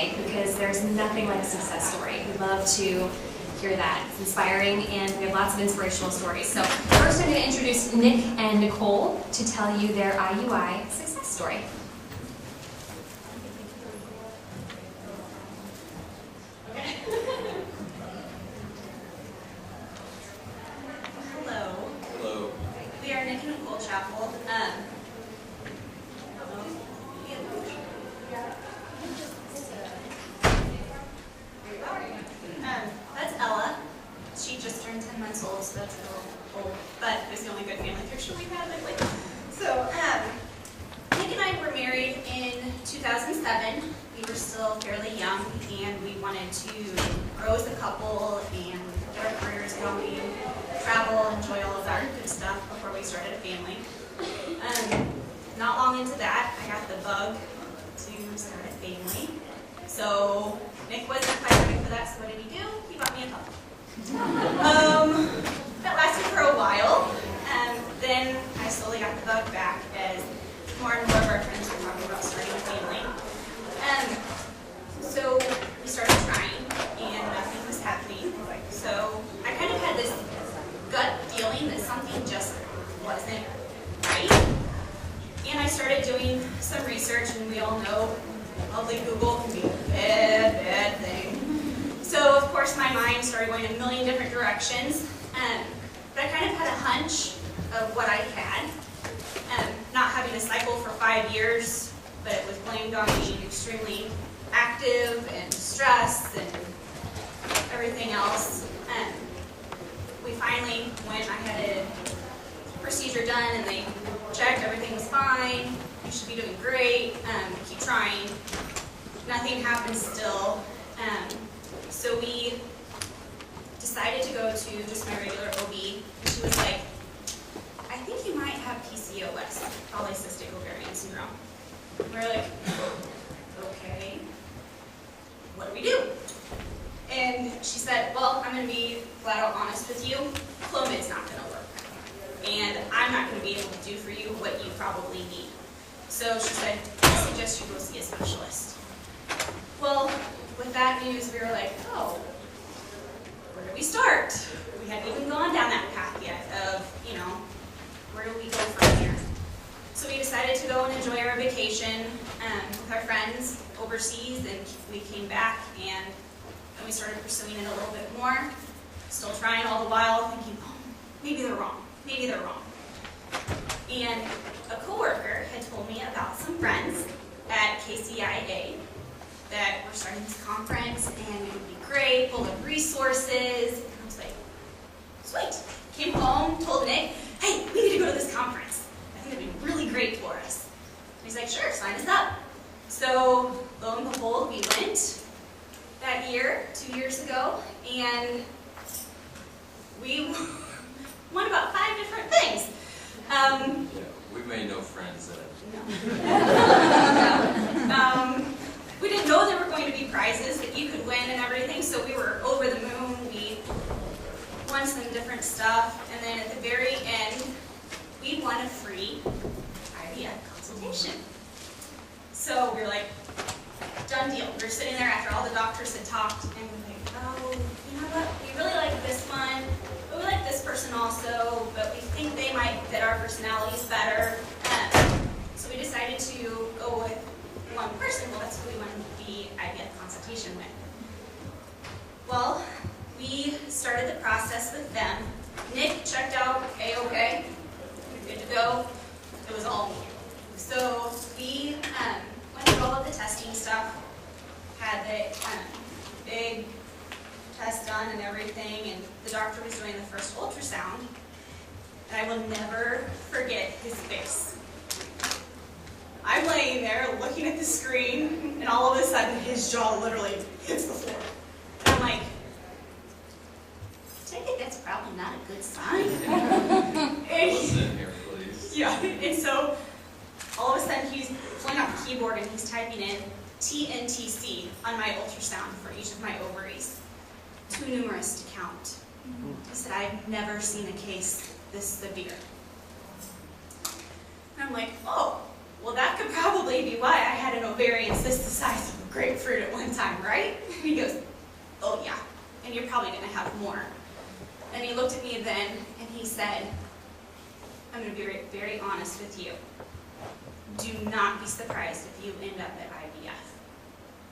because there's nothing like a success story. We love to hear that. It's inspiring, and we have lots of inspirational stories. So first I'm going to introduce Nick and Nicole to tell you their IUI success story. Hello. We are Nick and Nicole Chapel. That's Ella. She just turned 10 months old, so that's a little old, but it's the only good family picture we've had lately. So, Nick and I were married in 2007. We were still fairly young, and we wanted to grow as a couple and get our careers going, travel, enjoy all of that good stuff before we started a family. Not long into that, I got the bug to start a family. So Nick wasn't quite ready for that, so what did he do? He bought me a puppy. That lasted for a while, and then I slowly got the bug back as more and more of our friends were talking about starting a family. So we started trying, and nothing was happening. So I kind of had this gut feeling that something just wasn't right. And I started doing some research, and we all know lovely Google can be a bad, bad thing. So of course my mind started going in a million different directions, but I kind of had a hunch of what I had. Not having a cycle for 5 years, but it was blamed on being extremely active and stressed and everything else. We finally went, I had a procedure done, and they checked, everything was fine, you should be doing great, keep trying. Nothing happened still. So we decided to go to just my regular OB, and she was like, I think you might have PCOS, polycystic ovarian syndrome. We're like, okay, what do we do? And she said, well, I'm going to be flat out honest with you, Clomid's not going to work. And I'm not going to be able to do for you what you probably need. So she said, I suggest you go see a specialist. Well, with that news, we were like, oh, where do we start? We hadn't even gone down that path yet of, where do we go from here? So we decided to go and enjoy our vacation with our friends overseas, and we came back, and then we started pursuing it a little bit more, still trying all the while, thinking, oh, maybe they're wrong. Maybe they're wrong. And a coworker had told me about some friends at KCIA that were starting this conference, and it would be great, full of resources. And I was like, sweet. Came home, told Nick, hey, we need to go to this conference. I think it'd be really great for us. And he's like, sure, sign us up. So lo and behold, we went that year, 2 years ago, and we won about 5 different things. We made no friends then. No. We didn't know there were going to be prizes that you could win and everything, so we were over the moon. We won some different stuff, and then at the very end, we won a free IVF consultation. So we were like, done deal. We were sitting there after all the doctors had talked, and we were like, oh, you know what? We really like this one, but we like this person also, but we think they might fit our personalities better. So we decided to go with one person. Well, that's who we wanted the IVF consultation with. Well, we started the process with them. Nick checked out A-OK. We're good to go. It was all me. So we went through all of the testing stuff, had the big test done and everything, and the doctor was doing the first ultrasound, and I will never forget his face. I'm laying there looking at the screen, and all of a sudden his jaw literally hits the floor. And I'm like, take it, that's probably not a good sign. Listen here, please. Yeah, and so all of a sudden he's pulling out the keyboard and he's typing in TNTC on my ultrasound for each of my ovaries. Too numerous to count. He said, I've never seen a case this severe. And I'm like, oh, well that could probably be why I had an ovarian cyst the size of a grapefruit at one time, right? He goes, oh yeah, and you're probably gonna have more. And he looked at me then and he said, I'm gonna be very, very honest with you. Do not be surprised if you end up at IVF.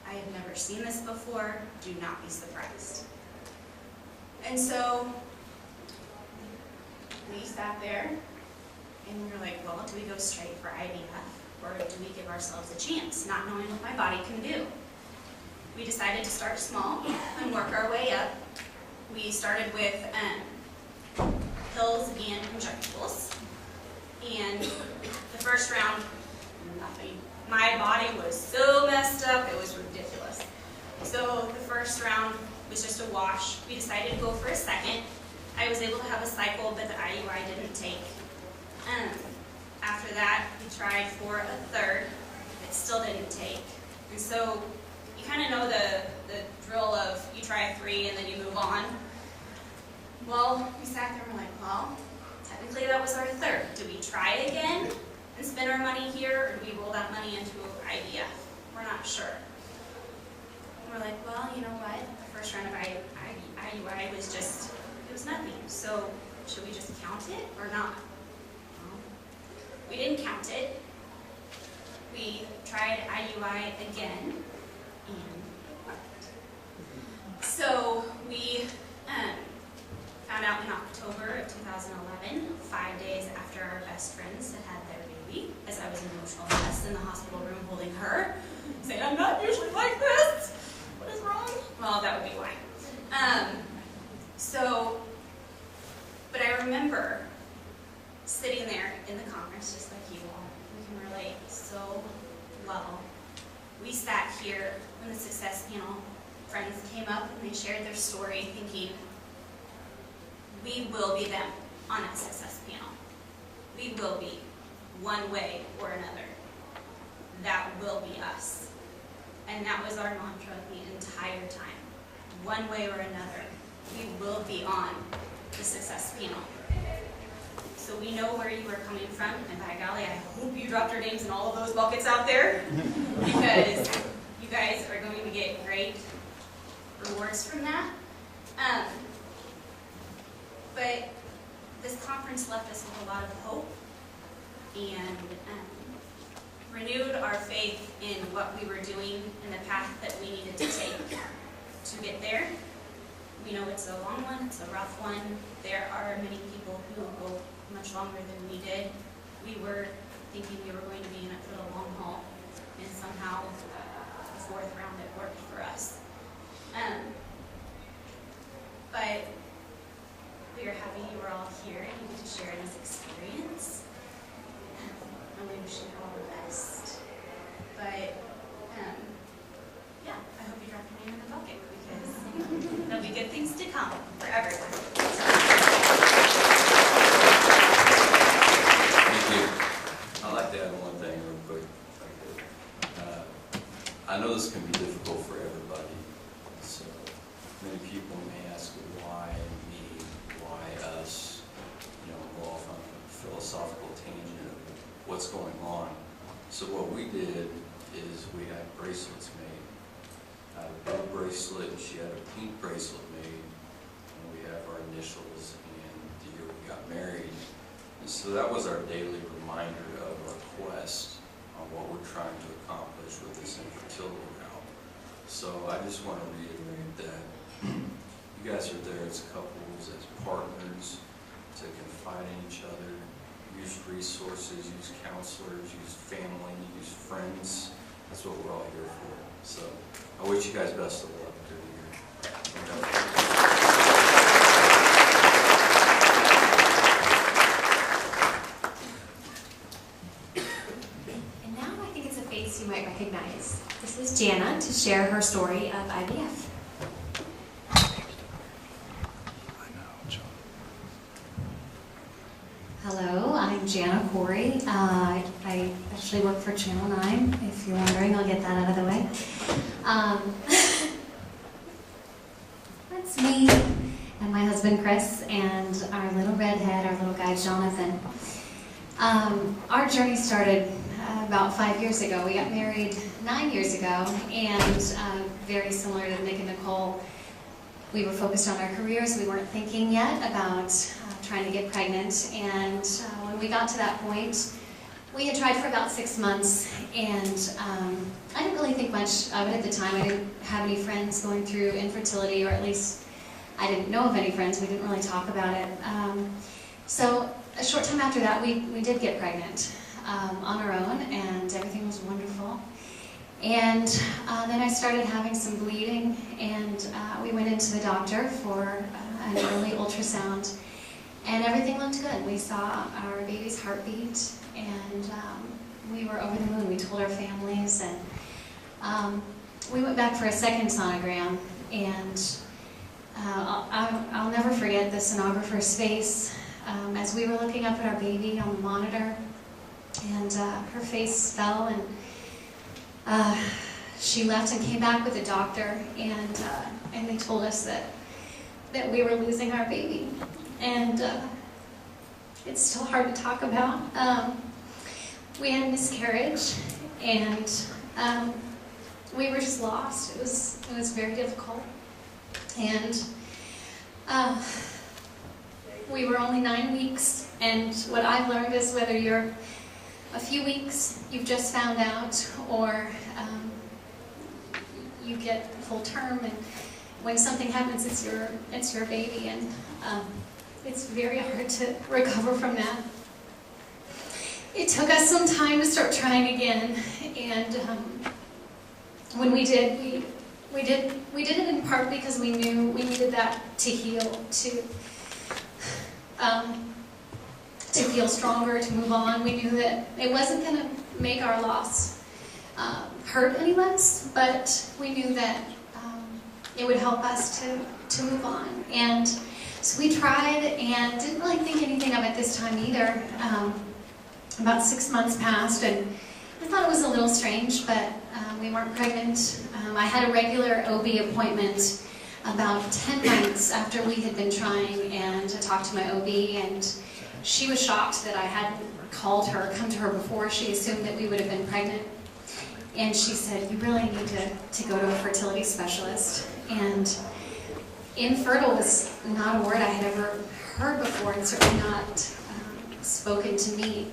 I have never seen this before, do not be surprised. And so, we sat there and we were like, well, do we go straight for IVF or do we give ourselves a chance, not knowing what my body can do? We decided to start small and work our way up. We started with pills and injectables. And the first round, nothing. My body was so messed up, it was ridiculous. So the first round was just a wash. We decided to go for a second. I was able to have a cycle, but the IUI didn't take. After that, we tried for a third. It still didn't take. And so you kind of know the drill of you try 3 and then you move on. Well, we sat there and we're like, well, technically that was our third. Do we try again and spend our money here, or do we roll that money into IVF? We're not sure. And we're like, well, you know what? The first round of IUI was just, it was nothing. So should we just count it or not? Well, we didn't count it. We tried IUI again, and so we found out in October of 2011, 5 days after our best friends had had their baby, as I was an emotional mess in the hospital room holding her, saying, I'm not usually like this. What is wrong? Well, that would be why. But I remember sitting there in the conference, just like you all, we can relate so well. We sat here when the success panel friends came up and they shared their story, thinking, we will be them on that success panel. We will be, one way or another. That will be us. And that was our mantra the entire time. One way or another, we will be on the success panel. So we know where you are coming from, and by golly, I hope you dropped your names in all of those buckets out there, because you guys are going to get great rewards from that. But this conference left us with a lot of hope and renewed our faith in what we were doing and the path that we needed to take to get there. We know it's a long one, it's a rough one. There are many people who go much longer than we did. We were thinking we were going to be in it for the long haul, and somehow the 4th round it worked for us. But we are happy you were all here and you get to share this experience. And we wish you all the best. But yeah, I hope you drop your name in the bucket, because there'll be good things to come for everyone. Thank you. I'd like to add one thing real quick. I know this can be difficult for everybody. So many people may ask, why me? Why us? You know, go off on a philosophical tangent of what's going on. So what we did is we had bracelets made. I had a blue bracelet, and she had a pink bracelet made, and we have our initials and the year we got married. And so that was our daily reminder of our quest on what we're trying to accomplish with this infertility route. So I just want to reiterate that you guys are there as couples, as partners, to confide in each other, use resources, use counselors, use family, use friends. That's what we're all here for. So I wish you guys best of luck through the year. And now I think it's a face you might recognize. This is Jana to share her story of IVF. Hello, I'm Jana Corey. I actually work for Channel 9, if you're wondering. I'll get that out of the way. That's me and my husband Chris and our little redhead, our little guy Jonathan. Our journey started about 5 years ago. We got married 9 years ago, and very similar to Nick and Nicole, we were focused on our careers. We weren't thinking yet about trying to get pregnant, and when we got to that point, we had tried for about 6 months, and I didn't really think much of it at the time. I didn't have any friends going through infertility, or at least I didn't know of any friends. We didn't really talk about it. So a short time after that, we did get pregnant on our own, and everything was wonderful. And then I started having some bleeding, and we went into the doctor for an early ultrasound, and everything looked good. We saw our baby's heartbeat, and we were over the moon. We told our families, and we went back for a second sonogram, and I'll never forget the sonographer's face as we were looking up at our baby on the monitor, and her face fell, and she left and came back with the doctor, and they told us that we were losing our baby. And it's still hard to talk about. We had a miscarriage, and we were just lost. It was very difficult. And we were only 9 weeks, and what I've learned is whether you're a few weeks, you've just found out, or you get full term, and when something happens, it's your baby, and it's very hard to recover from that. It took us some time to start trying again, and when we did, we did it in part because we knew we needed that to heal, to feel stronger, to move on. We knew that it wasn't going to make our loss hurt any less, but we knew that it would help us to move on. And so we tried and didn't really think anything of it this time either. About 6 months passed, and I thought it was a little strange, but we weren't pregnant. I had a regular OB appointment about 10 months after we had been trying, and I talked to my OB, and she was shocked that I hadn't called her, come to her before. She assumed that we would have been pregnant. And she said, "You really need to go to a fertility specialist." And infertile was not a word I had ever heard before, and certainly not spoken to me.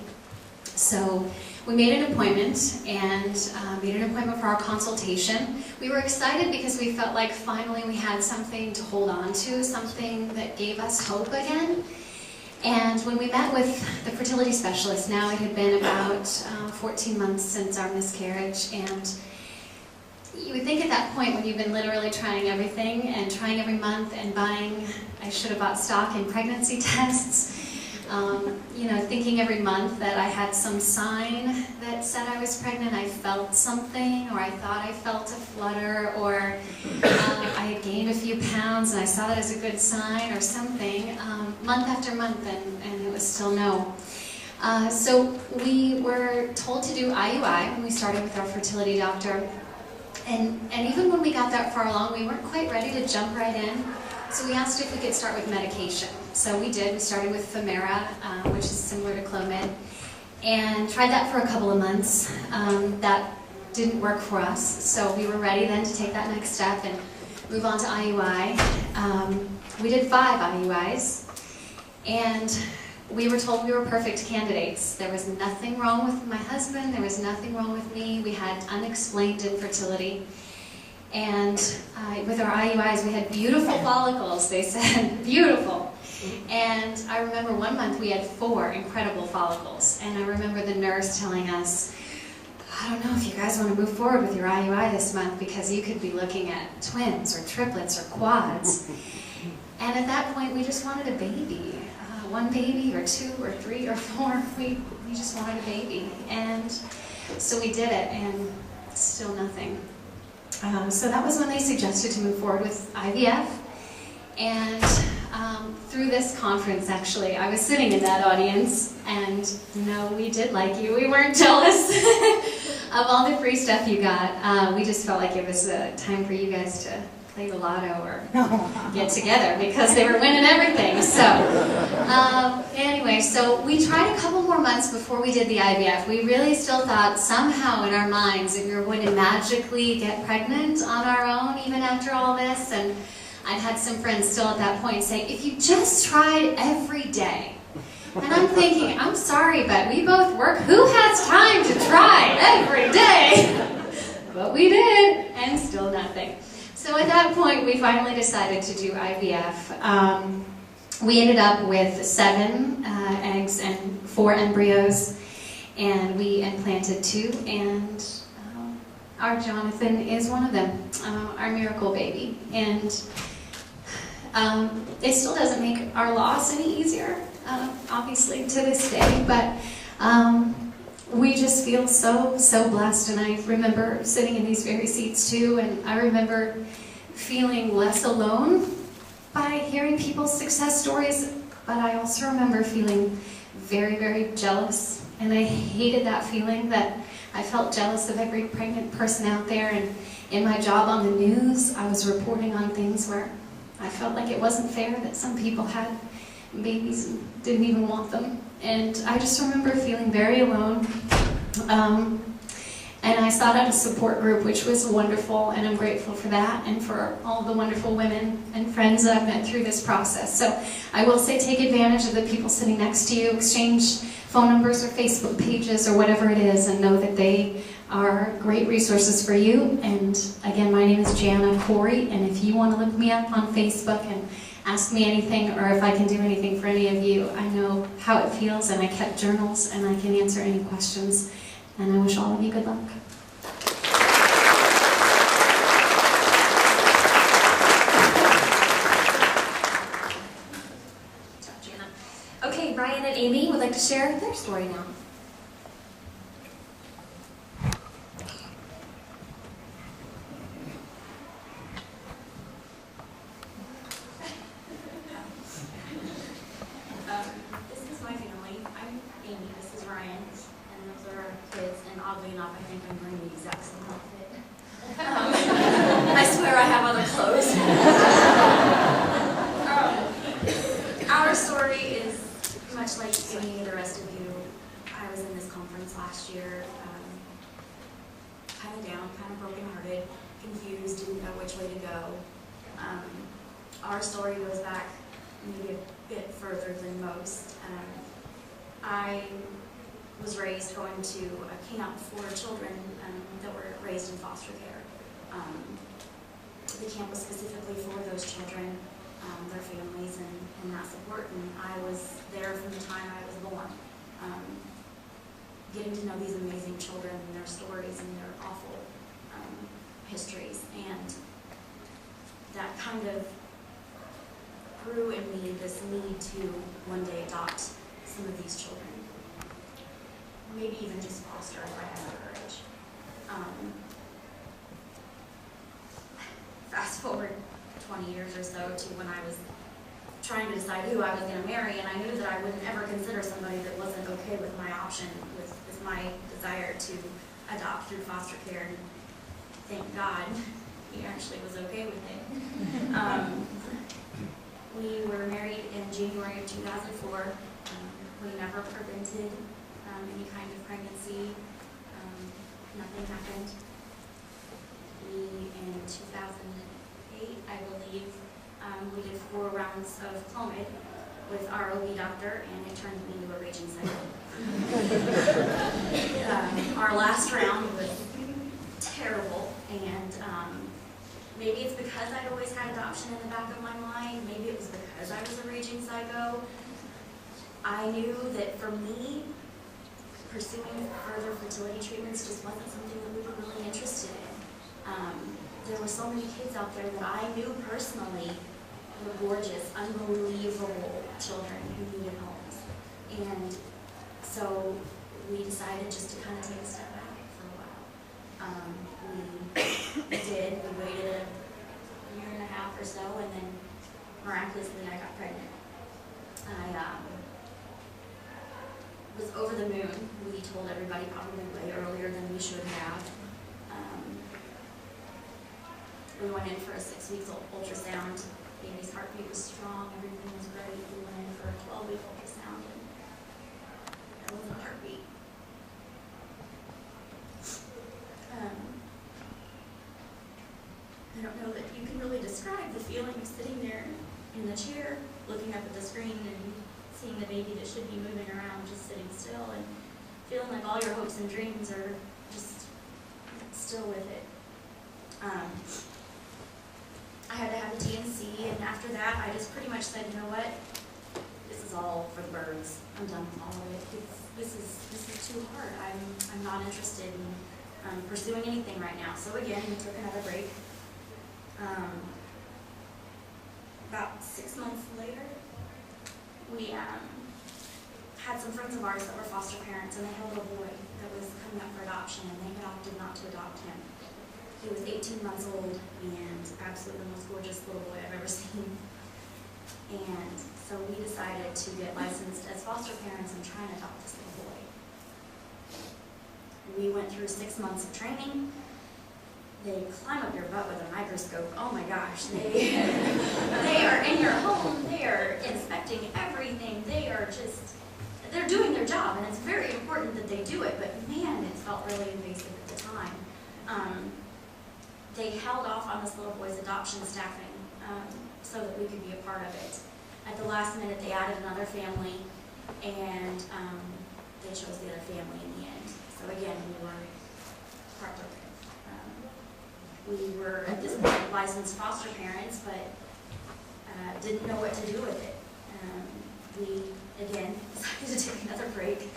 So we made an appointment, and made an appointment for our consultation. We were excited because we felt like finally we had something to hold on to, something that gave us hope again. And when we met with the fertility specialist, now it had been about 14 months since our miscarriage, and you would think at that point, when you've been literally trying everything and trying every month and buying, I should have bought stock in pregnancy tests, you know, thinking every month that I had some sign that said I was pregnant. I felt something, or I thought I felt a flutter, or I had gained a few pounds and I saw that as a good sign or something, month after month, and it was still no. So we were told to do IUI when we started with our fertility doctor, and even when we got that far along, we weren't quite ready to jump right in. So we asked if we could start with medication. So we did. We started with Femera, which is similar to Clomid, and tried that for a couple of months. That didn't work for us, so we were ready then to take that next step and move on to IUI. We did 5 IUIs, and we were told we were perfect candidates. There was nothing wrong with my husband, there was nothing wrong with me. We had unexplained infertility. And with our IUIs, we had beautiful follicles, they said, beautiful. And I remember one month we had 4 incredible follicles. And I remember the nurse telling us, "I don't know if you guys want to move forward with your IUI this month because you could be looking at twins or triplets or quads." And at that point, we just wanted a baby. 1 baby or 2 or 3 or 4. We just wanted a baby. And so we did it, and still nothing. So that was when they suggested to move forward with IVF. And through this conference, actually, I was sitting in that audience, and no, we did like you. We weren't jealous. Of all the free stuff you got, we just felt like it was time for you guys to play the lotto or get together because they were winning everything. So anyway, so we tried a couple more months before we did the IVF. We really still thought somehow in our minds that we were going to magically get pregnant on our own even after all this. And I've had some friends still at that point say, if you just tried every day. And I'm thinking, I'm sorry, but we both work. Who has time to try every day? But we did, and still nothing. So at that point, we finally decided to do IVF. We ended up with 7 eggs and 4 embryos, and we implanted 2, and our Jonathan is one of them, our miracle baby. And it still doesn't make our loss any easier, obviously, to this day, but we just feel so blessed. And I remember sitting in these very seats too, and I remember feeling less alone by hearing people's success stories, but I also remember feeling very jealous, and I hated that feeling that I felt jealous of every pregnant person out there. And in my job on the news, I was reporting on things where I felt like it wasn't fair that some people had babies and didn't even want them. And I just remember feeling very alone. And I sought out a support group, which was wonderful, and I'm grateful for that and for all the wonderful women and friends that I've met through this process. So I will say take advantage of the people sitting next to you, exchange phone numbers or Facebook pages or whatever it is, and know that they are great resources for you. And again, my name is Jana Corey, and if you want to look me up on Facebook and ask me anything, or if I can do anything for any of you, I know how it feels, and I kept journals, and I can answer any questions. And I wish all of you good luck. Good job, Jana. Okay, Brian and Amy would like to share their story now. This is my family. I'm Amy, this is Ryan, and those are our kids, and oddly enough, I think I'm wearing the exact same outfit. I swear I have other clothes. Our story is much like any of the rest of you. I was in this conference last year, kind of down, kind of brokenhearted, confused, didn't know which way to go. Our story goes back maybe a bit further than most. I was raised going to a camp for children that were raised in foster care. The camp was specifically for those children, their families, and that support. And I was there from the time I was born, getting to know these amazing children and their stories and their awful histories. And that kind of grew in me this need to one day adopt some of these children. Maybe even just foster if I had the courage. Fast forward 20 years or so to when I was trying to decide who I was going to marry, and I knew that I wouldn't ever consider somebody that wasn't okay with my option, with my desire to adopt through foster care. And thank God he actually was okay with it. We were married in January of 2004. We never prevented any kind of pregnancy. Nothing happened. We, in 2008, I believe, we did 4 rounds of Clomid with our OB doctor, and it turned me into a raging cycle. Our last round was terrible, and maybe it's because I'd always had adoption in the back of my mind. Maybe it was because I was a raging psycho. I knew that for me, pursuing further fertility treatments just wasn't something that we were really interested in. There were so many kids out there that I knew personally were gorgeous, unbelievable children who needed homes. And so we decided just to kind of take a step back for a while. We did. We waited a year and a half or so, and then miraculously I got pregnant. was over the moon. We told everybody probably way earlier than we should have. We went in for a 6 weeks ultrasound. Baby's heartbeat was strong, everything was great. We went in for a 12-week ultrasound, and there was a heartbeat. I don't know that you can really describe the feeling of sitting there in the chair, looking up at the screen and seeing the baby that should be moving around just sitting still, and feeling like all your hopes and dreams are just still with it. I had to have a DNC, and after that, I just pretty much said, you know what, this is all for the birds. I'm done with all of it. This is too hard. I'm not interested in pursuing anything right now. So again, we took another break. About 6 months later, we had some friends of ours that were foster parents, and they had a little boy that was coming up for adoption, and they opted not to adopt him. He was 18 months old and absolutely the most gorgeous little boy I've ever seen. And so we decided to get licensed as foster parents and try and adopt this little boy. We went through 6 months of training. They climb up your butt with a microscope. Oh my gosh, they are in your home. They are inspecting everything. They're doing their job, and it's very important that they do it, but man, it felt really invasive at the time. They held off on this little boy's adoption staffing so that we could be a part of it. At the last minute, they added another family, and they chose the other family in the end. So again, we were heartbroken. We were, at this point, licensed foster parents, but didn't know what to do with it. We, again, decided to take another break.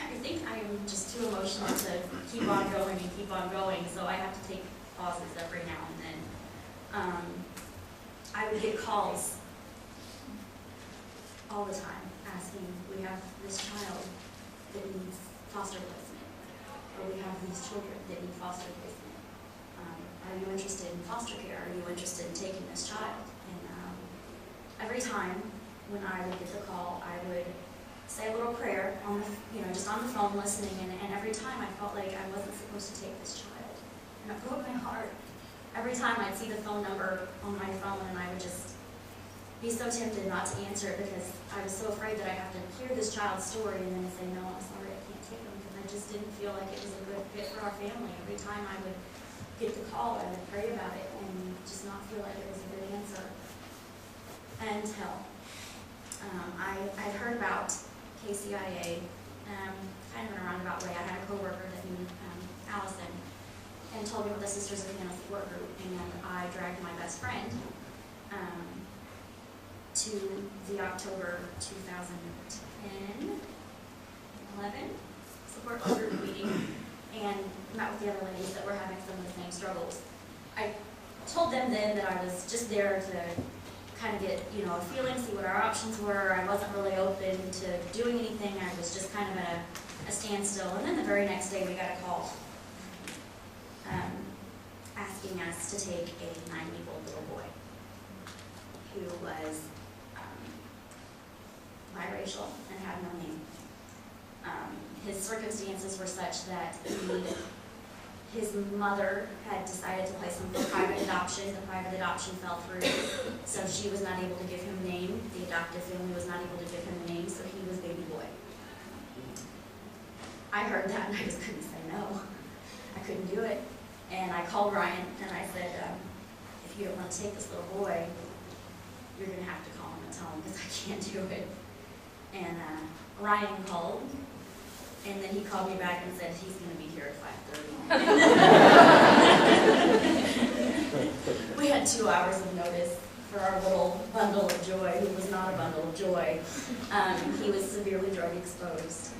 I think I am just too emotional to keep on going, so I have to take pauses every now and then. I would get calls all the time asking, we have this child that needs foster placement, or we have these children that need foster placement. Are you interested in foster care? Are you interested in taking this child? And every time when I would get the call, I would say a little prayer on the, just on the phone listening, and every time I felt like I wasn't supposed to take this child. And it broke my heart. Every time I'd see the phone number on my phone, and I would just be so tempted not to answer it because I was so afraid that I have to hear this child's story and then say, no, I'm sorry, I can't take him, because I just didn't feel like it was a good fit for our family. Every time I would get the call, I would pray about it and just not feel like it was a good answer. Until I'd heard about KCIA kind of in a roundabout way. I had a coworker that knew Allison, and told me about the Sisters of Hannah support group, and I dragged my best friend to the October 2010, 11 support group meeting, and met with the other ladies that were having some of the same struggles. I told them then that I was just there to kind of get, a feeling, see what our options were. I wasn't really open to doing anything. I was just kind of at a standstill. And then the very next day we got a call asking us to take a 9-week-old little boy who was biracial and had no name. His circumstances were such that his mother had decided to place him for private adoption. The private adoption fell through, so she was not able to give him a name. The adoptive family was not able to give him a name, so he was baby boy. I heard that and I just couldn't say no. I couldn't do it. And I called Ryan and I said, if you don't want to take this little boy, you're going to have to call him and tell him because I can't do it. And Ryan called, and then he called me back and said he's going to be here at 5:30. We had 2 hours of notice for our little bundle of joy, who was not a bundle of joy. He was severely drug exposed.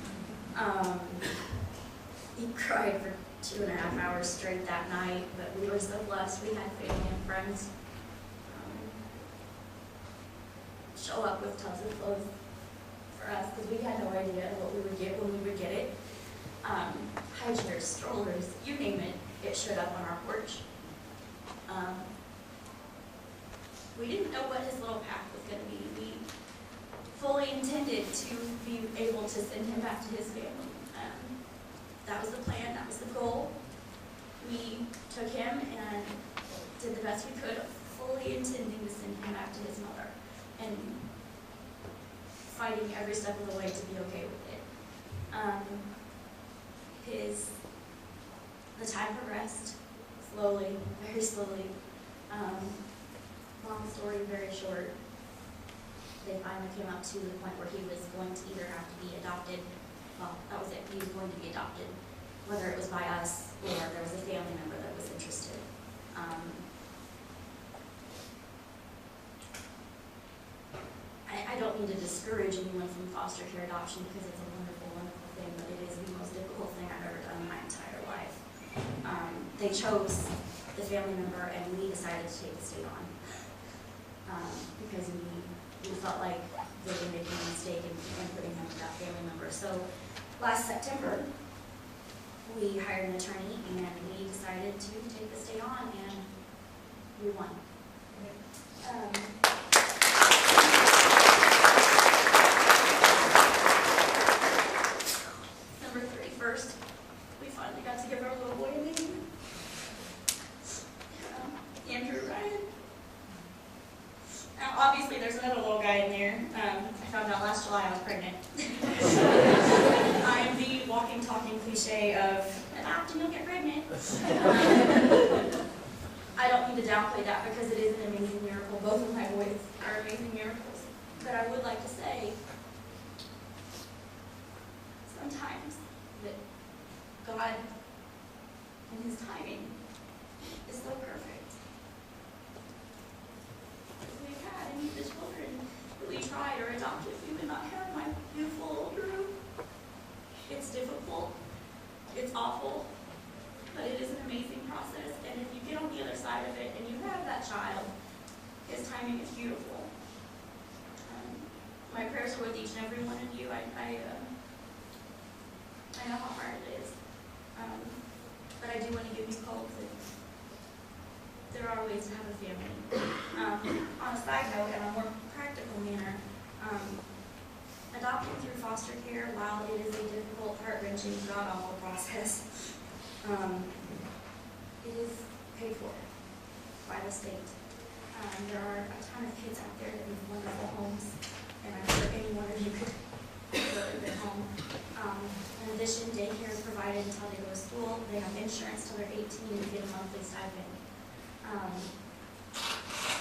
He cried for 2.5 hours straight that night, but we were so blessed. We had family and friends show up with tubs of clothes for us because we had no idea what we would get when we would get it. High chairs, strollers, you name it, it showed up on our porch. We didn't know what his little path was going to be. We fully intended to be able to send him back to his family. That was the plan, that was the goal. We took him and did the best we could, fully intending to send him back to his mother, and fighting every step of the way to be okay with it. The time progressed slowly, very slowly. Long story, very short. They finally came up to the point where he was going to either have to be adopted. Well, that was it. He was going to be adopted, whether it was by us or there was a family member that was interested. I don't mean to discourage anyone from foster care adoption because it's a wonderful, wonderful thing, but it is the most difficult thing I've ever done in my entire life. They chose the family member and we decided to take the state on because we felt like they were making a mistake in putting him with that family member. So last September, we hired an attorney and we decided to take the state on, and we won. December 31st, we finally got to give our little boy a name. Andrew Ryan. Now, obviously, there's another little guy in there. I found out last July I was pregnant. I am the walking, talking cliche of adopt and you'll get pregnant. I don't mean to downplay that because it is an amazing miracle. Both of my boys are amazing miracles. But I would like to say, sometimes, that God, in His timing, is so perfect. If we had any of the children that we tried or adopted, we would not have my beautiful little Drew. It's difficult, it's awful, but it is an amazing process. And if you get on the other side of it and you have that child, His timing is beautiful. My prayers are with each and every one of you. I know how hard it is, but I do want to give you hope that there are ways to have a family. On a side note, in a more practical manner, adopting through foster care, while it is a difficult, heart-wrenching, god-awful process, it is paid for by the state. There are a ton of kids out there that need wonderful homes, and I'm sure any one of you could go to their home. In addition, daycare is provided until they go to school. They have insurance till they're 18 and get a monthly stipend.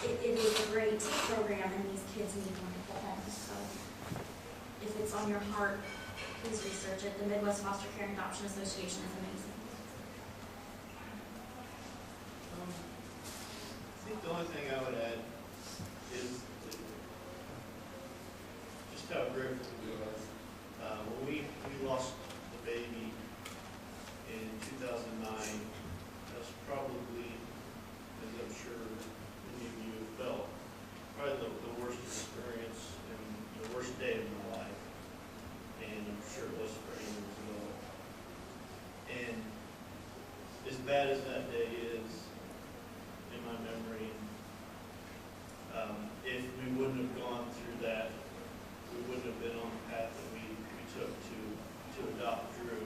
It is a great program, and these kids need wonderful homes. So if it's on your heart, please research it. The Midwest Foster Care and Adoption Association is amazing. I think the only thing I would add is just how grateful we are. When we lost the baby in 2009, that was probably, as I'm sure many of you have felt, probably the worst experience and the worst day of my life. And I'm sure it was for anyone as well. And as bad as that day is, in my memory, if we wouldn't have gone through that, we wouldn't have been on the path that we took to adopt Drew.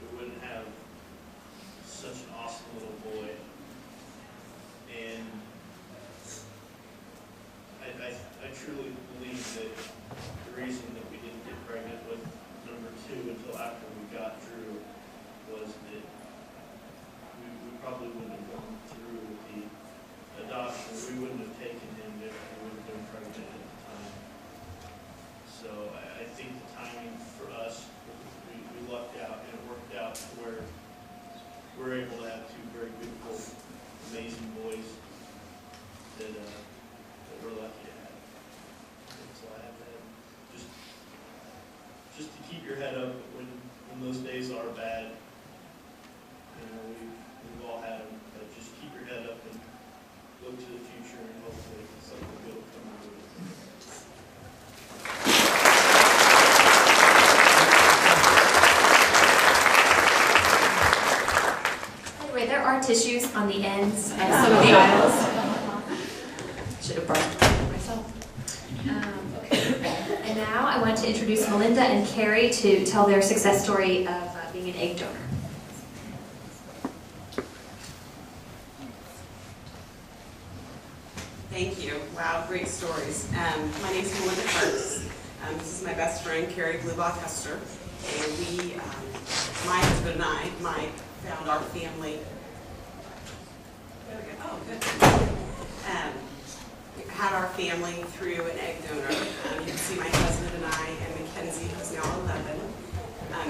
We wouldn't have such an awesome little boy. And I truly believe that the reason that we didn't get pregnant with number 2 until after we got Drew was that we probably wouldn't have gone through the adoption. We wouldn't have taken him if we would have been pregnant at the time. So I think the timing for us, we lucked out, and it worked out to where we're able to have 2 very beautiful, amazing boys that we're lucky to have. So I have to have just to keep your head up when those days are bad. You know, we've all had them, but just keep your head up and look to the future, and hopefully something good will come out of it. Anyway, there are tissues on the ends of some of the aisles. Should have brought them myself. Okay. to introduce Melinda and Carrie to tell their success story of being an egg donor. Thank you. Wow, great stories. My name is Melinda Parks. This is my best friend, Carrie Glubach-Hester. And we, my husband and I, Mike, found our family. There we go. Oh, good. Had our family through an egg donor. You can see my husband and I and Mackenzie, who's now 11.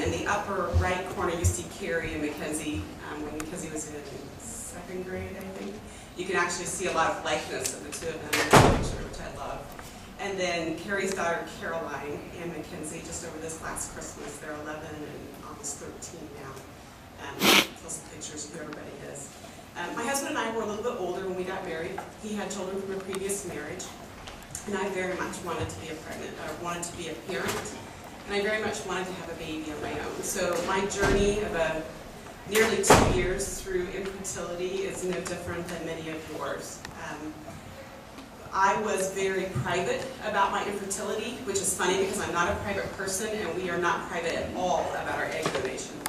In the upper right corner, you see Carrie and Mackenzie when Mackenzie was in 2nd grade, I think. You can actually see a lot of likeness of the two of them in the picture, which I love. And then Carrie's daughter, Caroline, and Mackenzie, just over this last Christmas. They're 11 and almost 13 now. Tell some pictures of who everybody is. My husband and I were a little bit older when we got married. He had children from a previous marriage, and I very much wanted to be wanted to be a parent, and I very much wanted to have a baby of my own. So my journey of nearly 2 years through infertility is no different than many of yours. I was very private about my infertility, which is funny because I'm not a private person, and we are not private at all about our egg donation.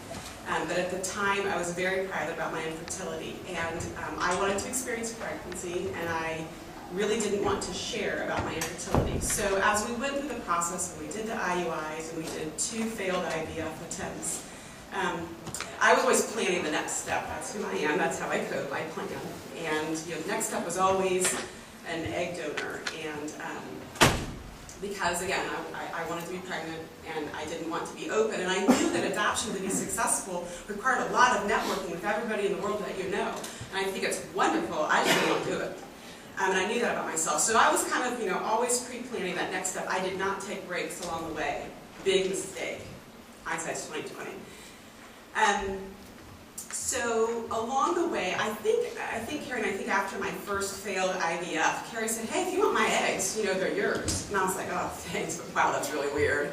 But at the time, I was very private about my infertility, and I wanted to experience pregnancy, and I really didn't want to share about my infertility. So as we went through the process, and we did the IUIs, and we did 2 failed IVF attempts, I was always planning the next step. That's who I am. That's how I cope. I plan. And the next step was always an egg donor, and because again, I wanted to be pregnant and I didn't want to be open, and I knew that adoption to be successful required a lot of networking with everybody in the world that you know, and I think it's wonderful. I just don't do it, and I knew that about myself. So I was kind of, always pre-planning that next step. I did not take breaks along the way. Big mistake. Hindsight's 20/20. So along the way, I think Carrie, and I think after my first failed IVF, Carrie said, "Hey, if you want my eggs, they're yours." And I was like, "Oh, thanks, but wow, that's really weird."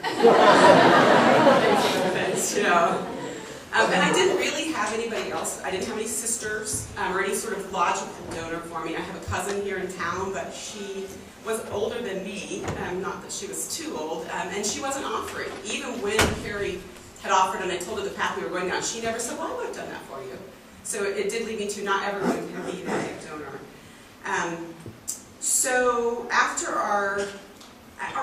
Thanks, And I didn't really have anybody else. I didn't have any sisters or any sort of logical donor for me. I have a cousin here in town, but she was older than me, not that she was too old, and she wasn't offering. Even when Carrie had offered and I told her the path we were going down, she never said, "Well, I would have done that for you." So it did lead me to not everyone can be an egg donor. So after or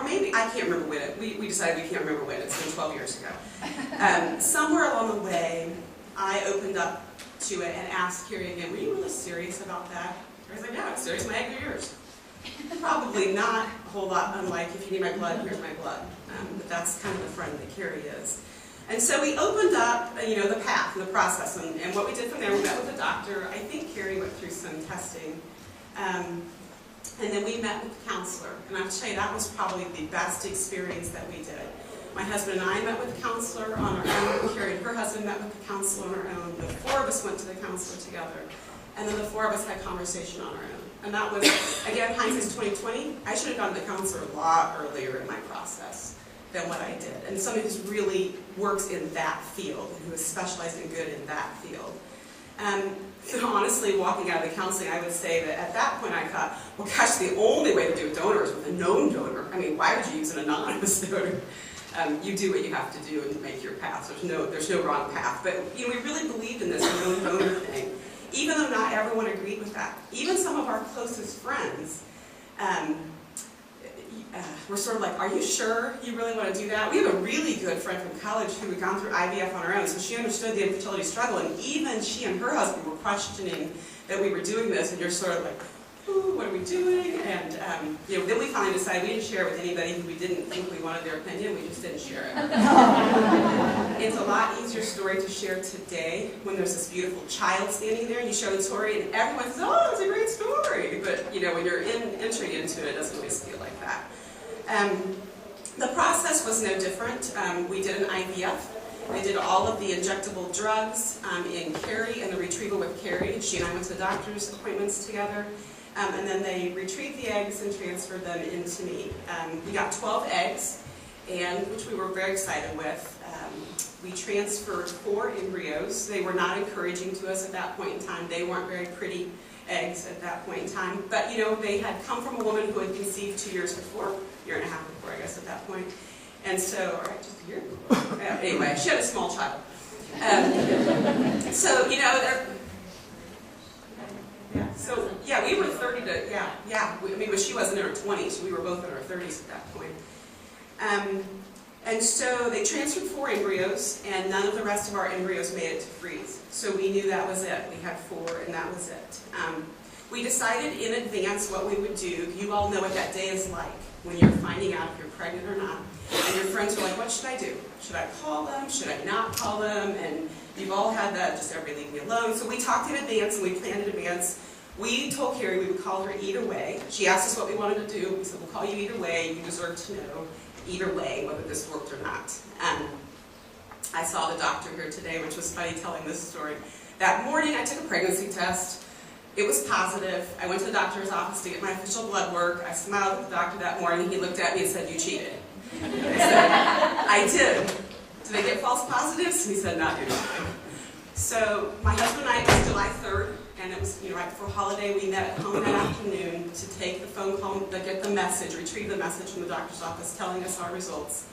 maybe, I can't remember when, we decided we can't remember when, it's been 12 years ago. Somewhere along the way, I opened up to it and asked Carrie again, "Were you really serious about that?" I was like, "Yeah, I'm serious, my eggs are yours." Probably not a whole lot unlike, if you need my blood, here's my blood. But that's kind of the friend that Carrie is. And so we opened up, the path, the process, and what we did from there, we met with the doctor. I think Carrie went through some testing, and then we met with the counselor. And I'll tell you, that was probably the best experience that we did. My husband and I met with the counselor on our own. Carrie and her husband met with the counselor on our own. The 4 of us went to the counselor together, and then the 4 of us had conversation on our own. And that was, again, hindsight's 20/20. I should have gone to the counselor a lot earlier in my process than what I did. And somebody who really works in that field, and who is specialized and good in that field. Honestly, walking out of the counseling, I would say that at that point I thought, well gosh, the only way to do a donor is with a known donor. I mean, why would you use an anonymous donor? You do what you have to do and make your path. There's no wrong path. But we really believed in this known donor thing, even though not everyone agreed with that. Even some of our closest friends were sort of like, "Are you sure you really want to do that?" We have a really good friend from college who had gone through IVF on her own, so she understood the infertility struggle, and even she and her husband were questioning that we were doing this, and you're sort of like, "Ooh, what are we doing?" And then we finally decided we didn't share it with anybody who we didn't think we wanted their opinion. We just didn't share it. It's a lot easier story to share today when there's this beautiful child standing there, and you share the story, and everyone says, "Oh, that's a great story." But when you're entering into it, it doesn't always feel like that. The process was no different. We did an IVF. They did all of the injectable drugs in Carrie and the retrieval with Carrie. She and I went to the doctor's appointments together. And then they retrieved the eggs and transferred them into me. We got 12 eggs, which we were very excited with. We transferred 4 embryos. They were not encouraging to us at that point in time. They weren't very pretty eggs at that point in time. But they had come from a woman who had conceived 2 years before, year and a half before, I guess, at that point. And so, all right, just a year. Anyway, she had a small child. So, you know, we were 30 to, but she wasn't in her 20s. We were both in our 30s at that point. And so they transferred 4 embryos, and none of the rest of our embryos made it to freeze. So we knew that was it. We had 4, and that was it. We decided in advance what we would do. You all know what that day is like when you're finding out if you're pregnant or not. And your friends are like, what should I do? Should I call them? Should I not call them? And you've all had that, just everybody leave me alone. So we talked in advance and we planned in advance. We told Carrie we would call her either way. She asked us what we wanted to do. We said, we'll call you either way. You deserve to know either way whether this worked or not. I saw the doctor here today, which was funny telling this story. That morning I took a pregnancy test. It was positive. I went to the doctor's office to get my official blood work. I smiled at the doctor that morning. He looked at me and said, you cheated. I said, I did. Did I get false positives? He said, not usually. So my husband and I, it was July 3rd, and it was right before holiday. We met at home that afternoon to take the phone call, to get the message, retrieve the message from the doctor's office telling us our results.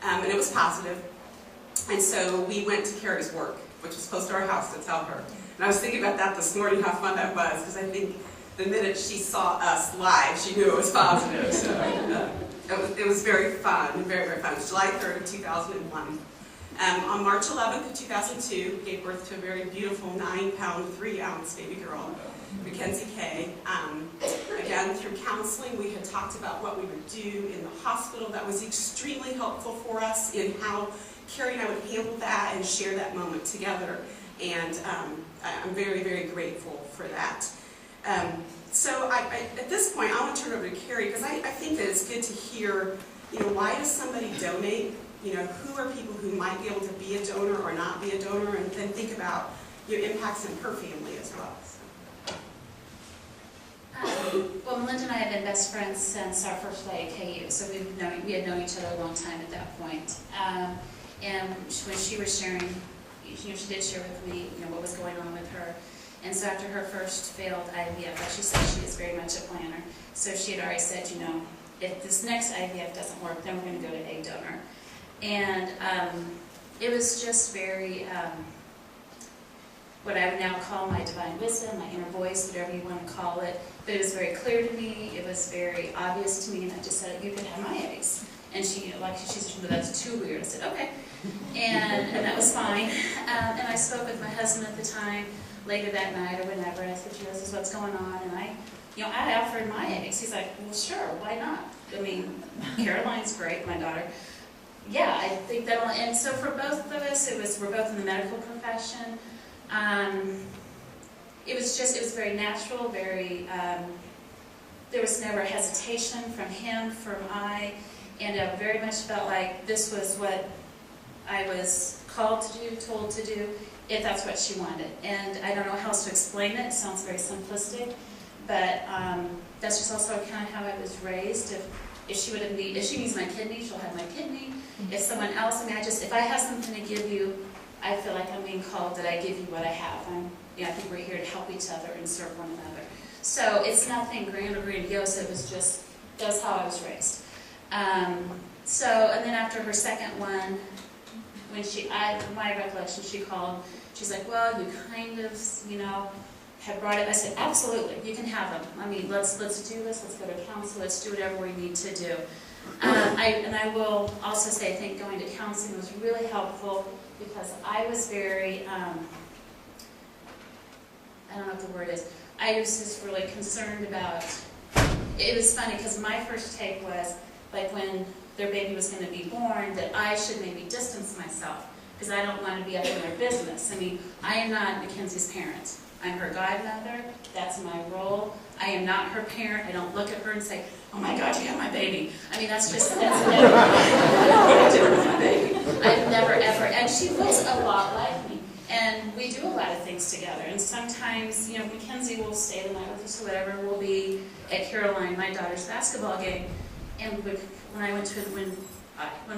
And it was positive. And so we went to Carrie's work, which was close to our house, to tell her. And I was thinking about that this morning, how fun that was, because I think the minute she saw us live, she knew it was positive. So it was very fun, very, very fun. It was July 3rd of 2001. On March 11th of 2002, we gave birth to a very beautiful 9-pound, 3-ounce baby girl, Mackenzie Kay. Again, through counseling, we had talked about what we would do in the hospital. That was extremely helpful for us in how Carrie and I would handle that and share that moment together. And I'm very, very grateful for that. So at this point, I want to turn over to Carrie, because I think that it's good to hear, why does somebody donate? Who are people who might be able to be a donor or not be a donor, and then think about your impacts in her family as well. Well, Melinda and I have been best friends since our first day at KU, so we had known each other a long time at that point. And when she was sharing, she did share with me, what was going on with her. And so after her first failed IVF, like she said, she is very much a planner. So she had already said, if this next IVF doesn't work, then we're going to go to a donor. And it was just very, what I would now call my divine wisdom, my inner voice, whatever you want to call it. But it was very clear to me, it was very obvious to me, and I just said, you could have my eggs. And she, she said, that's too weird. I said, okay. And that was fine. And I spoke with my husband at the time, later that night or whenever. I said, this is what's going on. And I offered my eggs. He's like, well, sure, why not? I mean, Caroline's great, my daughter. Yeah, I think that'll, and so for both of us, we're both in the medical profession. It was very natural, very, there was never hesitation from him, from I, and I very much felt like this was what I was called to do, told to do, if that's what she wanted. And I don't know how else to explain it. It sounds very simplistic, but that's just also kind of how I was raised. If she needs my kidney, she'll have my kidney. If someone else, if I have something to give you, I feel like I'm being called that I give you what I have. I think we're here to help each other and serve one another. So it's nothing grand or grandiose. It was just, that's how I was raised. And then after her second one, when my recollection, she called, she's like, well, you kind of, had brought it. I said, absolutely, you can have them. Let's do this, let's go to counsel, let's do whatever we need to do. And I will also say, I think going to counseling was really helpful, because I was very, I don't know what the word is, I was just really concerned about, it was funny, because my first take was, like when their baby was going to be born, that I should maybe distance myself, because I don't want to be up in their business. I am not Mackenzie's parent. I'm her godmother. That's my role. I am not her parent. I don't look at her and say, oh my God, you have my baby. that's never what I did with my baby. I've never, ever, and she looks a lot like me. And we do a lot of things together. And sometimes, Mackenzie will stay the night with us or whatever. We'll be at Caroline, my daughter's basketball game. And when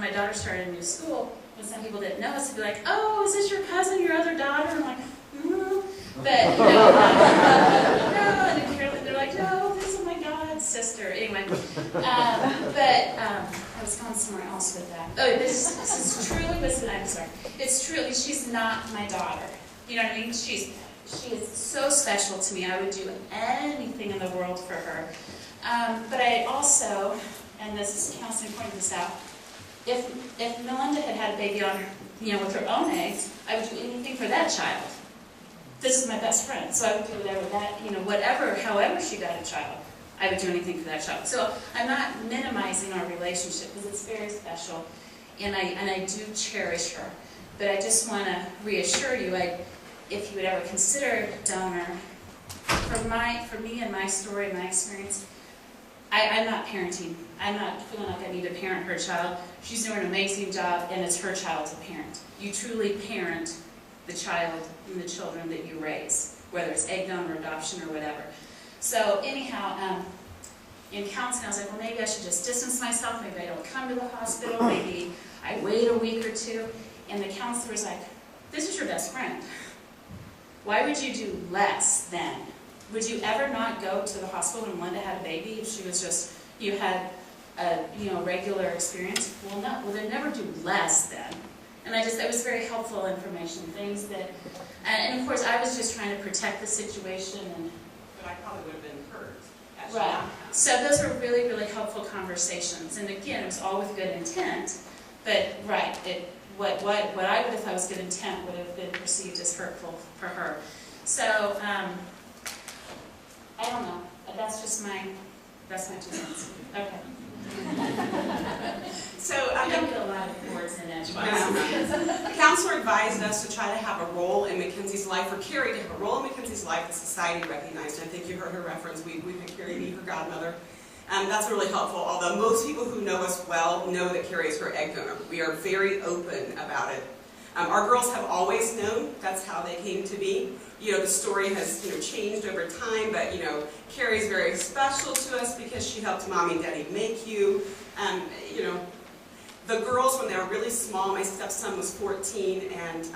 my daughter started a new school, when some people didn't know us, they'd be like, oh, is this your cousin, your other daughter? I'm like, But, no, and then Caroline, they're like, no, this is my God's sister. Anyway, I was going somewhere else with that. Oh, this is truly, listen, I'm sorry. It's truly, she's not my daughter. You know what I mean? She is so special to me. I would do anything in the world for her. But I also, and this is counseling pointing this out, if Melinda had had a baby on her, with her own eggs, I would do anything for that child. This is my best friend, so I would do whatever, however she got a child, I would do anything for that child. So I'm not minimizing our relationship because it's very special, and I do cherish her. But I just want to reassure you, if you would ever consider a donor, for me and my story, my experience, I'm not parenting. I'm not feeling like I need to parent her child. She's doing an amazing job, and it's her child to parent. You truly parent the child and the children that you raise, whether it's egg donor, adoption, or whatever. So anyhow, in counseling, I was like, well, maybe I should just distance myself. Maybe I don't come to the hospital. Maybe I wait a week or two. And the counselor was like, this is your best friend. Why would you do less then? Would you ever not go to the hospital when Linda had a baby if she was just, you had a regular experience? Well, no. Well, then never do less then. And it was very helpful information, things that, and of course I was just trying to protect the situation. But I probably would have been hurt. Right. So those were really, really helpful conversations. And again, it was all with good intent. But right, what I would have thought was good intent would have been perceived as hurtful for her. So I don't know. That's my 2 cents. Okay. So I don't get a lot of words in edgewise. The counselor advised us to try to have a role in Mackenzie's life, or Carrie to have a role in Mackenzie's life that society recognized. And I think you heard her reference. We had Carrie be her godmother. That's really helpful, although most people who know us well know that Carrie is her egg donor. We are very open about it. Our girls have always known that's how they came to be. The story has changed over time, but Carrie's very special to us because she helped Mommy and Daddy make you. The girls, when they were really small, my stepson was 14, and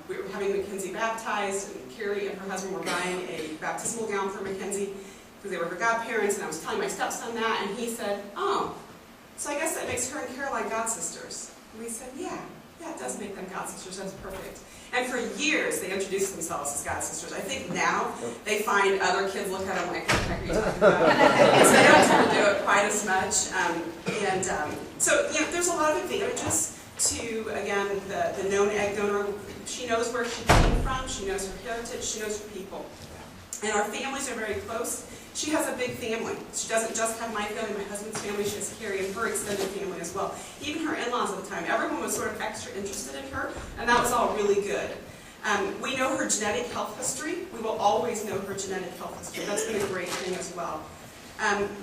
we were having Mackenzie baptized, and Carrie and her husband were buying a baptismal gown for Mackenzie because they were her godparents, and I was telling my stepson that, and he said, oh, so I guess that makes her and Caroline godsisters. And we said, yeah, it does make them godsisters, that's perfect. And for years, they introduced themselves as godsisters. I think now they find other kids look at them like, what the heck are you talking about? So they don't tend to do it quite as much. So there's a lot of advantages to, again, the known egg donor. She knows where she came from, she knows her heritage, she knows her people. And our families are very close. She has a big family. She doesn't just have my family, my husband's family, she has Carrie and her extended family as well. Even her in-laws at the time. Everyone was sort of extra interested in her, and that was all really good. We know her genetic health history. We will always know her genetic health history. That's been a great thing as well.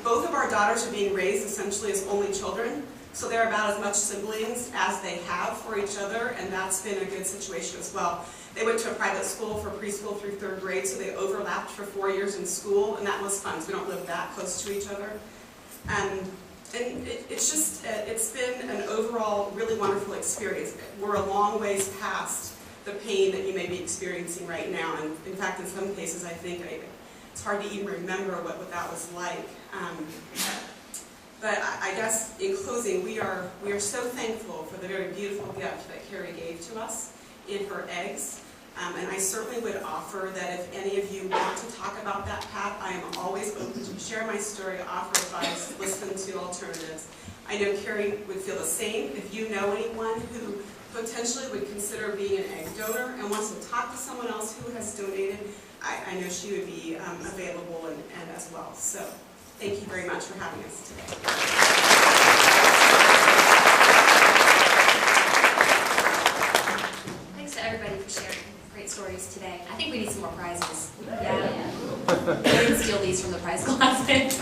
Both of our daughters are being raised essentially as only children, so they're about as much siblings as they have for each other, and that's been a good situation as well. They went to a private school for preschool through 3rd grade, so they overlapped for 4 years in school, and that was fun, so we don't live that close to each other. And it's been an overall really wonderful experience. We're a long ways past the pain that you may be experiencing right now, and in fact, in some cases, I think it's hard to even remember what that was like. But I guess in closing, we are so thankful for the very beautiful gift that Carrie gave to us in her eggs. And I certainly would offer that if any of you want to talk about that path, I am always open to share my story, offer advice, listen to alternatives. I know Carrie would feel the same. If you know anyone who potentially would consider being an egg donor and wants to talk to someone else who has donated, I know she would be available and as well. So thank you very much for having us today. Everybody for sharing great stories today. I think we need some more prizes. Yeah. We didn't steal these from the prize closet.